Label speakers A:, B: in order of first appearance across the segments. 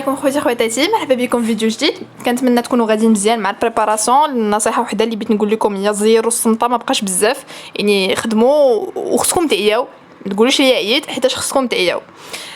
A: عليكم خوتي خواتاتي، مرحبا بكم في فيديو جديد. كنتمنى تكونوا غاديين مزيان مع البريباراسيون. النصيحه وحده اللي بغيت نقول لكم هي زيروا الصمته، ما بقاش بزاف، يعني خدموا وخصكم تعياو، ما تقولوش لي عييت حيت خصكم تعياو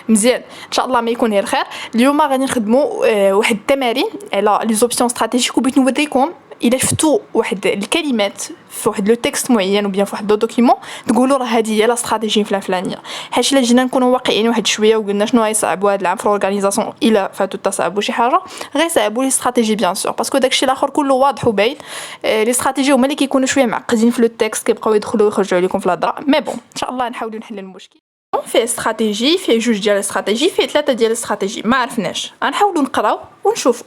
A: مزيان. ان شاء الله ما يكون غير خير. اليوم غادي نخدموا واحد التمارين على لي زوبسيون استراتيجيك، وبغيت نوريكم الا شفتوا واحد الكلمات في واحد لو تكست معين وبيان في واحد لو دوكيمون تقولوا راه هذه هي لا استراتيجي فلانيه. حيت الا جينا نكونوا واقعيين واحد شويه وقلنا شنو غيصعبوا هذا العام في الاورغانيزاسيون، الا فاتوا تصعبوا شي حاجه غيصعبوا لي استراتيجي بيان سور، باسكو داكشي الاخر كله واضح وباين. لي استراتيجي هما اللي كيكونوا شويه معقدين في لو تكست، كيبقاو يدخلوا ويخرجوا عليكم في الهضره. مي بون ان شاء الله نحاولوا نحل المشكل. فيه استراتيجي، فيه جوج ديال الاستراتيجي، فيه ثلاثه ديال الاستراتيجي، ما عرفناش. غنحاولوا نقراو ونشوفوا.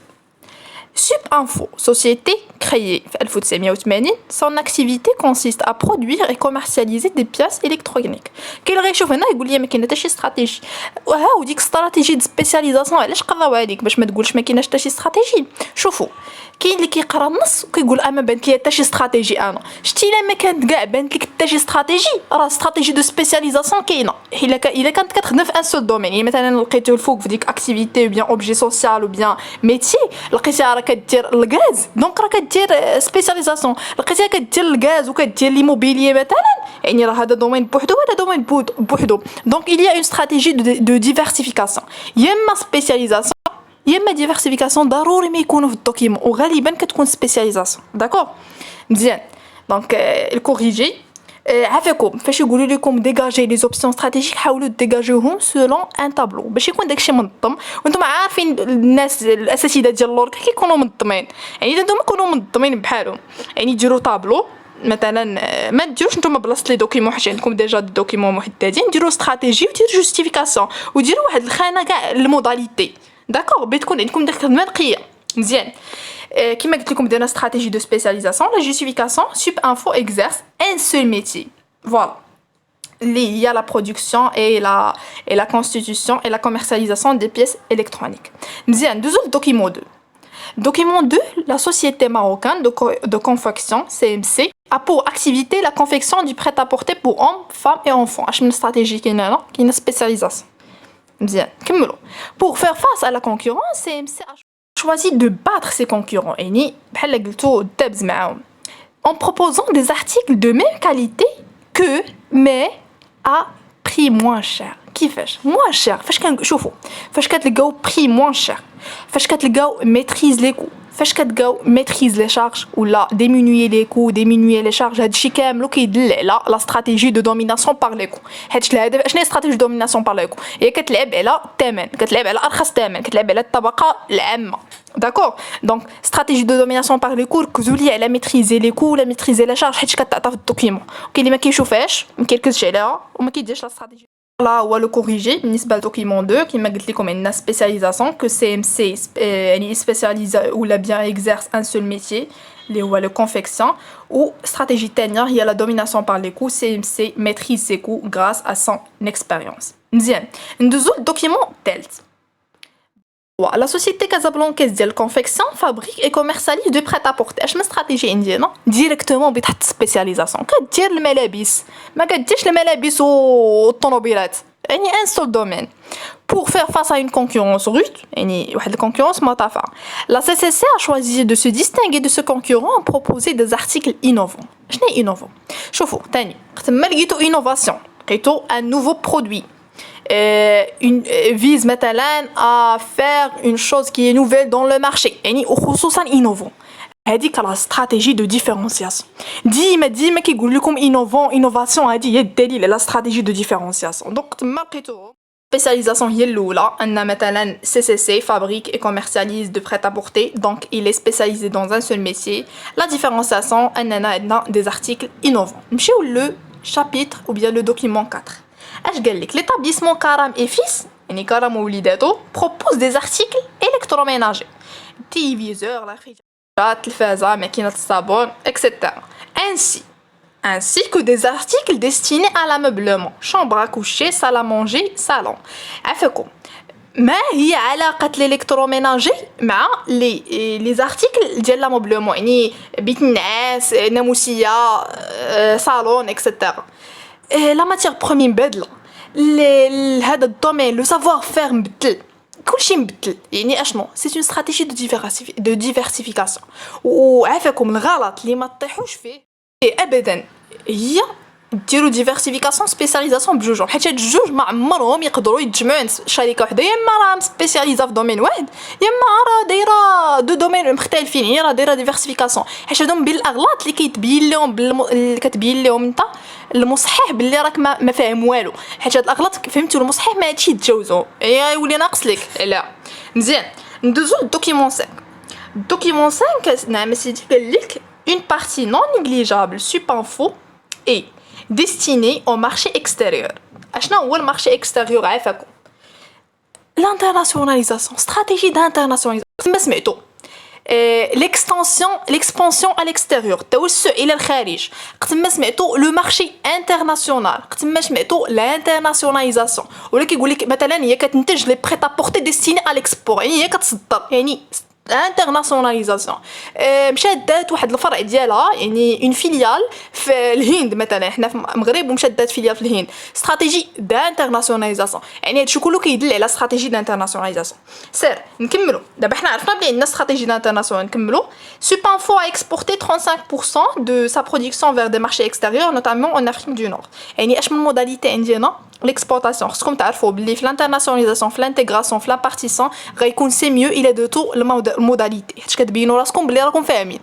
A: Subinfo, société créée en 1980, son activité consiste à produire et commercialiser des pièces électroniques. كاين اللي غيشوف هنا يقول لي ما كاين حتى شي استراتيجي، وها وديك استراتيجي د سبيسياليزاسيون علاش قراوها عليك باش ما تقولش ما كايناش حتى شي استراتيجي. شوفوا كاين اللي كيقرا النص وكيقول ما بانت لي حتى شي استراتيجي. انا شتي الا ما كانت كاع بانت لك حتى شي استراتيجي، راه استراتيجي دو سبيسياليزاسيون كاينه. الا كانت كتخدم في ان سول دومين، يعني مثلا لقيتو الفوق في ديك اكتيفيتي او بيان اوبجي سوسيال او بيان ميتي، لقيتيها راه كدير الغاز دونك راه كدير سبيسياليزاسيون. لقيتيها كدير الغاز وكدير ليموبيليي مثلا، يعني راه هذا دومين بوحدو وهذا دومين بوحدو. دونك il y a une stratégie de diversification، يا اما سبيسياليزاسيون يا اما ديفيرسيفيكاسيون. ضروري ما يكونوا في الدوكيمون، وغالبا كتكون سبيسياليزاسيون. داكور مزيان. دونك الكوريجي عافاكم فاش يقولوا لكم ديجاجي لي زوبسيون استراتيجيك، حاولوا ديجاجيوهم سولون ان طابلو باش يكون داكشي منظم. وانتم عارفين الناس الاساتذه ديال اللورك كيكونوا منظمين، يعني اذا نتوما كونوا منظمين بحالهم، يعني ديروا طابلو مثلا. ما ديروش نتوما بلاصه لي دوكيمون حيت عندكم ديجا دي دوكيمون محددين، ديروا استراتيجي وديروا جوستيفيكاسيون وديروا واحد الخانه كاع الموداليتي. داكور بتكون عندكم داك الخدمه نقيه مزيان. كما قلت لكم درنا استراتيجي دو سبيسياليزاسيون. لا جوستيفيكاسيون Subinfo exerce un seul métier, voilà. Il y a la production et la constitution et la commercialisation des pièces électroniques. مزيان دوزو للدوكيمون 2. Document 2, la société marocaine de confection CMC a pour activité la confection du prêt-à-porter pour hommes, femmes et enfants. اش من استراتيجي كاينه هنا، كاينه سبيسياليزاسيون مزيان. كملوا. Pour faire face à la concurrence, CMC a choisi de battre ses concurrents, يعني بحال قلتو دابز معاهم, en proposant des articles de même qualité que mais à prix moins cher. كيفاش moins cher؟ فاش كنشوفوا فاش كتلقاو prix moins cher، فاش كتلقاو maîtrise les coûts، فاش كتلقاو maîtrise les charges ولا diminuer les coûts diminuer les charges. هادشي كامل كيدل على لا استراتيجي دو دوميناسيون بار لي كو. حيت الهدف شنو هي استراتيجي دو دوميناسيون بار لي كو؟ هي كتلعب على الثمن، كتلعب على ارخص ثمن، كتلعب على الطبقه العامه. داكور دونك استراتيجي دو دوميناسيون بار لي كو ركزوا لي على ميتريزي لي كو ولا ميتريزي لا شارج، حيت كتعطى في الدوكيمون. وكاين اللي ما كيشوفهاش ما كيركزش عليها وما كيديرش لا استراتيجي. là هو لو كوريجي بالنسبه لدوكيمون 2. كما قلت لكم عندنا سبيسياليزاسيون كو سي ام سي يعني سبيسياليز ولا بيان اكزيرس ان سول ميتي اللي هو لو كونفيكسيون. و استراتيجي الثانيه هي لا دوميناسيون بار لي كو سي ام سي ميتريز سي كو غراس ا سون اكسبيريونس. مزيان ندوزو للدوكيمون الثالث. La société casablancaise ديال الكونفيكسيون فابريك اي كوميرساليز دو بريت ابورتي. اش من استراتيجي عندنا ديريكتومون بتحط سبيسياليزاسيون، كدير الملابس ما كديرش الملابس والطوموبيلات، يعني ان سول دومين. Pour faire face à une concurrence rude, يعني واحد الكونكورونس مرتفعة, la CCC a choisi de se distinguer de ce concurrent en proposer des articles innovants. شنو هي innovant؟ شوفوا تاني تما لقيتو innovation، لقيتو un nouveau produit. Vise مثلا à faire une chose qui est nouvelle dans le marché، يعني وخصوصا innovant. هذيك راه استراتيجي دو ديفيرونسياسيون. ديما كيقول لكم انوفاسيون، هذه هي الدليل على استراتيجي دو ديفيرونسياسيون. دونك تما لقيتو spécialisation هي الاولى ان مثلا CCC fabrique et commercialise de prêt-à-porter, donc il est spécialisé dans un seul métier. La différenciation اننا عندنا des articles innovants. نمشيو لو chapitre ou bien le document 4. اش قال لك؟ l'établissement كرم et fils يعني كرم ووليداتو propose des articles électroménagers، téléviseur، la التلفازة، ماكينة الصابون etc. ainsi que des articles destinés à l'ameublement، chambre à coucher، salle à manger، salon. عفاكم ما هي علاقة الالكتروميناجي مع لي زارتيكل ديال لاموبلومون، يعني بيت النعاس، ناموسية، صالون اكسيتيرا. لا ماتيغ برومي مبادله، هذا الدومين لو سافوار فير مبدل. كلشي مبدل يعني اشنو سي اون استراتيجي دو ديفيرسيفيكاسيون وعافاكم الغلط اللي ما تطيحوش فيه ابدا هي ديروا ديفيرسيفيكاسيون سبيسياليزاسيون بجوجهم حيت هاد الجوج ما عمرهم يقدروا يتجمعوا شركه وحده يا اما راه سبيسياليزا في دومين واحد يا اما راه دايره دو دومين مختلفين هي راه دايره ديفيرسيفيكاسيون حيت هادو بين الاغلاط اللي كيتبين لهم اللي كتبين لهم انت المصحح باللي راك ما فاهم والو حيت هاد الاغلاط فهمتوا المصحح ما هادشي يتجاوزوا يولي ناقص لك لا مزيان ندوزو للدوكيمون 5 الدوكيمون 5 نعم سيدي قال لك une partie non négligeable SupInfo est destinée au marché extérieur. أشنا هو المارشي اكستيريور عافاكم l'internationalisation stratégie d'internationalisation كما سمعتوا l'expansion à l'extérieur التوسع الى الخارج كما سمعتوا لو مارشي انترناسيونال كما سمعتوا l'internationalisation ولا كيقول لك مثلا هي كتنتج لي بريت ابورتي ديستيني à l'export يعني هي كتصدر يعني انترناسيوناليزاسيون مشات دات واحد الفرع ديالها يعني اون فيليال في الهند مثلا حنا في المغرب ومشات دات فيليال في الهند استراتيجي دانترناسيوناليزاسيون يعني هادشي كله كيدل على استراتيجي دانترناسيوناليزاسيون سير نكملوا دابا حنا عرفنا بلي عندنا استراتيجي دانترناسيونال نكملوا SupInfo a exporté 35% de sa production vers des marchés extérieurs notamment en Afrique du Nord يعني اش من موداليتي عندنا l'exportation خصكم تعرفوا بلي في الانترناسيوناليزاسيون في الانتغراسيون في لابارتيسون غيكون سي ميو الى دو تو الموداليتي حيت كتبينوا راسكم بلي راكم فاهمين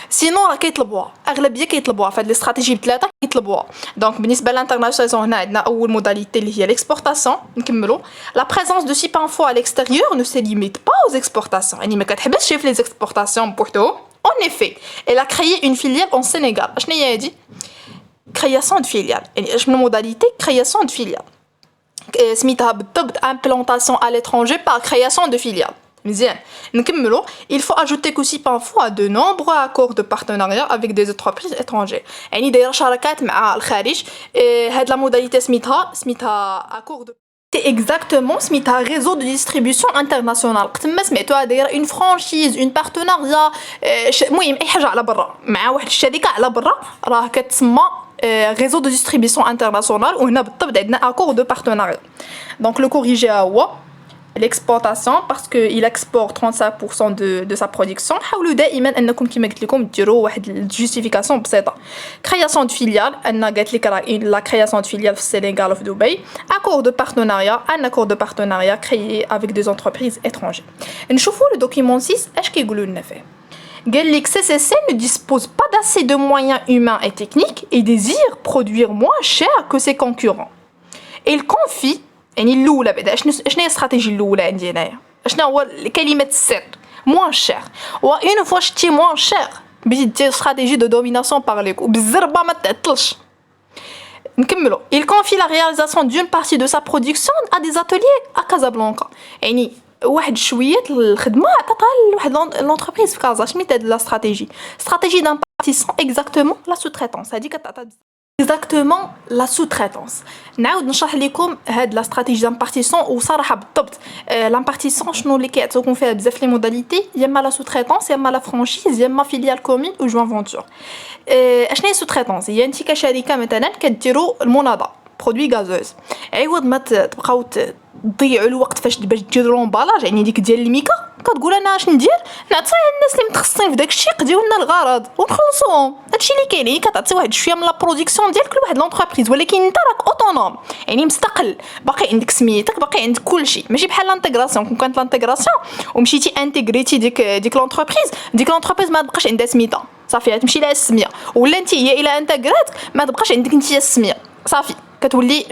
A: سينو راه كيطلبوها اغلبيه كيطلبوها فهاد لي استراتيجي بثلاثه كيطلبوها دونك بالنسبه للانترناسيوناليزاسيون هنا عندنا اول موداليتي اللي هي l'exportation نكملوا la présence de SupInfo à l'extérieur ne se limite pas aux exportations يعني ما كتحبسش في لي exportations بوحدو en effet elle a créé une filiale en Sénégal اشنا هي هادي création de filiale يعني اش من موداليتي création de filiale سميتها بالضبط implantation à l'étranger par création de filiale مزيان نكملوا il faut ajouter que SupInfo a de nombreux accords de partenariat avec des entreprises étrangères يعني دايره شراكات مع الخارج هاد لا موداليتي سميتها accord de exactement سميتها réseau de distribution international قلت ما سمعتوها دايره une franchise une partenariat المهم اي حاجه على برا مع واحد الشركه على برا راه كتسمى réseau de distribution international وهنا بالضبط عندنا accord de partenariat donc le corrigé هو l'exportation parce que il exporte 35% de sa production حاولوا دائما انكم كما قلت لكم ديروا واحد الجوستيفيكاسيون بسيطه création de filiale انا قالت لك la création de filiale في السنغال وفي دبي accord de partenariat un accord de partenariat créé avec des entreprises étrangères نشوفوا le document 6 اش كيقولوا لنا فيه قال لك CCC ne dispose pas d'assez de moyens humains et techniques et désire produire moins cher que ses concurrents il confie يعني الاولى بعدا شنو هي الاستراتيجيه الاولى عندي هنايا شنو هو كلمه السر موان شير و اون فوا شتي موان شير بديتي دير استراتيجي دو دوميناسيون بار لي كو بالزربه ما تعطلش نكملوا il confie la réalisation d'une partie de sa production à des ateliers à Casablanca يعني واحد شويه الخدمه عطاتها لواحد لونتربريز في كازا سميت هاد لا استراتيجي دامبارتيسون اكزاكتومون لا سوتريتونس هذيك كتعطى exactement la sous-traitance نعاود نشرح لكم هاد لا استراتيجي دامبارتيسون وصراحه بالضبط لامبارتيسون شنو اللي كيعطيوكم فيها بزاف لي موداليتي يا اما لا سوتريتونس يا اما لا فرانشيز يا اما فيليال كومين او جوان فونتور اشنو هي سوتريتونس هي انت كشركه مثلا كديروا المناضه برودوي غازوز عوض ما تبقاو تضيعوا الوقت فاش باش ديروا لومبالاج يعني ديك ديال الميكا كتقول انا اش ندير نعطيها الناس اللي متخصصين في داك الشيء يقضيو لنا الغرض ونخلصوهم هادشي اللي كاين كتعطي واحد شويه من لا برودكسيون ديالك لواحد لونتربريز ولكن انت راك اوتونوم يعني مستقل باقي عندك سميتك باقي عندك كلشي ماشي بحال لانتيغراسيون كون كانت لانتيغراسيون ومشيتي انتيغريتي ديك لونتربريز ما تبقاش عندها سميتها صافي تمشي لها السميه ولا انت هي الا انتيغرات ما تبقاش عندك انت السميه صافي كتولي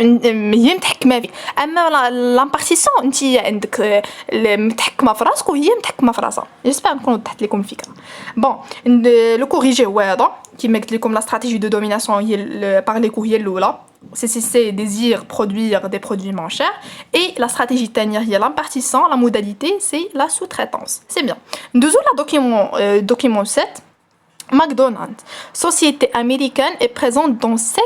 A: هي متحكمه فيك اما لامبارتيسون انت عندك متحكمه في راسك وهي متحكمه في راسها جيسبر نكون وضحت لكم الفكره بون لو كوريجي هو هذا كيما قلت لكم لا استراتيجي دو دوميناسيون هي بارليكو هي الاولى CCC désire produire des produits moins chers et la stratégie الثانيه هي l'impartition la modalité c'est la sous-traitance c'est bien ندوزو لا document 7 McDonald's, société américaine, est présente dans 5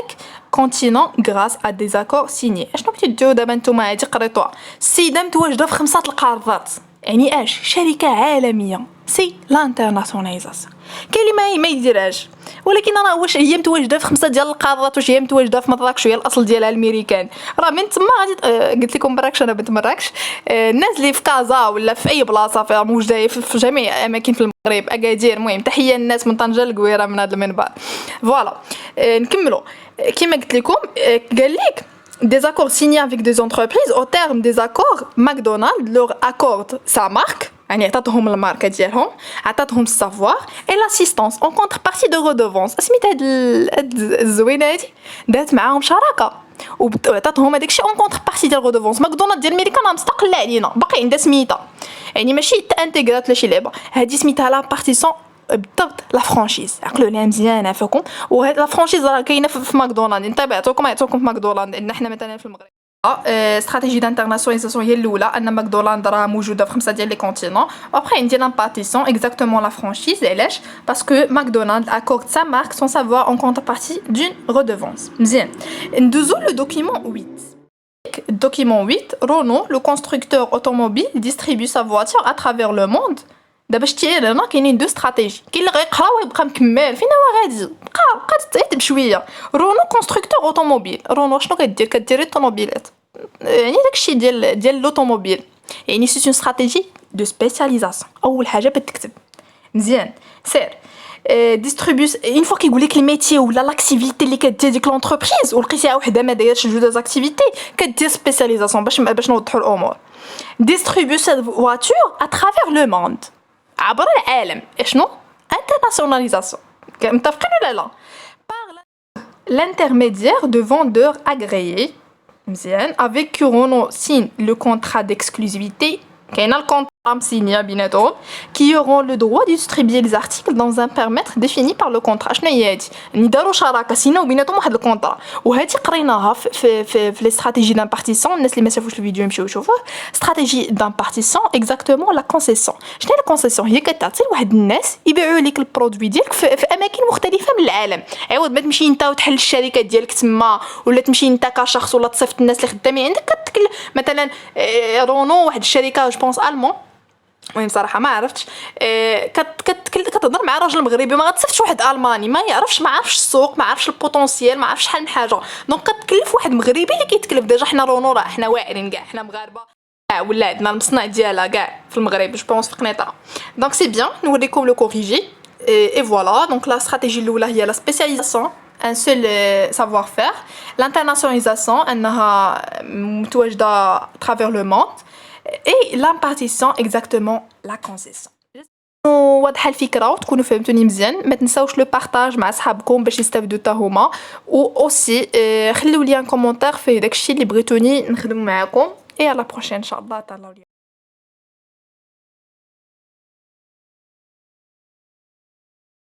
A: continents grâce à des accords signés. شنو كنتي ديروا دابا نتوما هادي قريتوها السيده متواجده في 5 القارات يعني اش شركه عالميه سي لانترناسيوناليزاسيون. كاين اللي ما يديرهاش، ولكن انا واش هي متواجده في 5 ديال القارات، واش هي متواجده في مراكش وهي الاصل ديالها الامريكان؟ راه من تما غادي قلت لكم مراكش، انا بنت مراكش. الناس اللي في كازا ولا في اي بلاصه فيها موجوده في جميع اماكن في المغرب، اكادير، المهم تحيه الناس من طنجه للقويره من هذا المنبر. فوالا نكملوا. كما قلت لكم قال لك des accords signés avec des entreprises. Au terme des accords, McDonald's leur accorde sa marque, يعني عطاتهم الماركة ديالهم، عطاتهم السافوار et l'assistance en contrepartie de redevance. سميت هاد الزوينة هادي، دارت معاهم شراكة وعطاتهم هذاك الشيء en contrepartie ديال redevance. ماكدونالد ديال أمريكا راه مستقلة علينا، باقي عندها سميتها، يعني ماشي تانتيغرات ولا شي لعبة. هادي سميتها لا بارتيسون بالضبط لا فرانشيز. عقلوا عليها مزيان عافاكم. وهاد لا فرانشيز راه كاينه في ماكدونالد، نتابعتكم عطوكم في ماكدونالد. عندنا حنا مثلا في المغرب استراتيجي دانترناسيوناليزاسيون هي الاولى، ان ماكدونالد راه موجوده في 5 ديال لي كونتينون. وابخي عندي لامبارتيسون اكزاكتومون لا فرانشيز. علاش؟ باسكو ماكدونالد اكورد سا مارك سون سافوار اون كونتربارتي دون ريدوفونس. مزيان ندوزو لو دوكيمون 8. document 8, Renault, le constructeur automobile, distribue sa voiture à travers le monde. دابا شتي هنا كاينين دو استراتيجي، كاين اللي غيقرا ويبقى مكمل فينا هو غادي بقى تعيط بشويه. رونو كونستركتور اوتوموبيل. رونو شنو كدير الطوموبيلات، يعني داكشي ديال لوطوموبيل، يعني سي اون استراتيجي دو سبيسياليزاسيون. اول حاجه بتكتب مزيان سير ديستريبيوس اون فوا كيقول لك الميتي ولا لاكتيفيتي اللي كدير ديك لونتربريز ولقيتيها وحده ما دايرش جوج زاكتيفيتي، كدير سبيسياليزاسيون باش نوضحوا الامور. ديستريبيو سيت فواتور ا ترافير لو موند، عبر العالم. شنو؟ internationalisation. متفقين ولا لا؟ par l'intermédiaire de vendeurs agréés, مزيان avec qui Renault signe le contrat d'exclusivité. كاين الكونطرا مسينيا بيناتهم qui auront le droit de distribuer les articles dans un périmètre défini par le contrat. شنو هي هادي؟ يعني داروا شراكه سيناو بيناتهم واحد الكونطرا، وهادي قريناها في لي استراتيجي دامبارتيسون. الناس اللي ما شافوش الفيديو يمشيو يشوفوه. استراتيجي دامبارتيسون اكزاكتومون لا كونسيسيون. شنو هي لا كونسيسيون؟ هي كتعطي لواحد الناس يبيعوا لك البرودوي ديالك في اماكن مختلفه من العالم، عوض ما تمشي انت وتحل الشركه ديالك تما، ولا تمشي انت كشخص ولا تصيفط الناس اللي خدامين عندك. مثلا رونو واحد الشركه جو بونس المون، المهم صراحه ما عرفتش، كتهضر مع راجل مغربي، ما غتصيفطش واحد الماني ما يعرفش، ما عرفش السوق، ما عرفش البوتونسييل، ما عرفش شحال من حاجه. دونك كتكلف واحد مغربي اللي كيتكلف. ديجا حنا رونو راه حنا واعرين كاع، حنا مغاربه ولا عندنا المصنع ديالها كاع في المغرب جو بونس في قنيطره. دونك سي بيان نوريكم لو كوريجي اي فوالا. دونك لا استراتيجي الاولى هي لا سبيسياليزاسيون، un seul savoir-faire. L'internationalisation انها متواجده à travers le monde. et l'impartition exactement la concession. واضحه الفكره وتكونوا فهمتوني مزيان. ما تنساوش لو بارطاج مع صحابكم باش يستافدوا حتى هما، و اوسي خليو لي ان كومونتير في داكشي اللي بغيتوني نخدم معاكم. et à la prochaine ان شاء الله.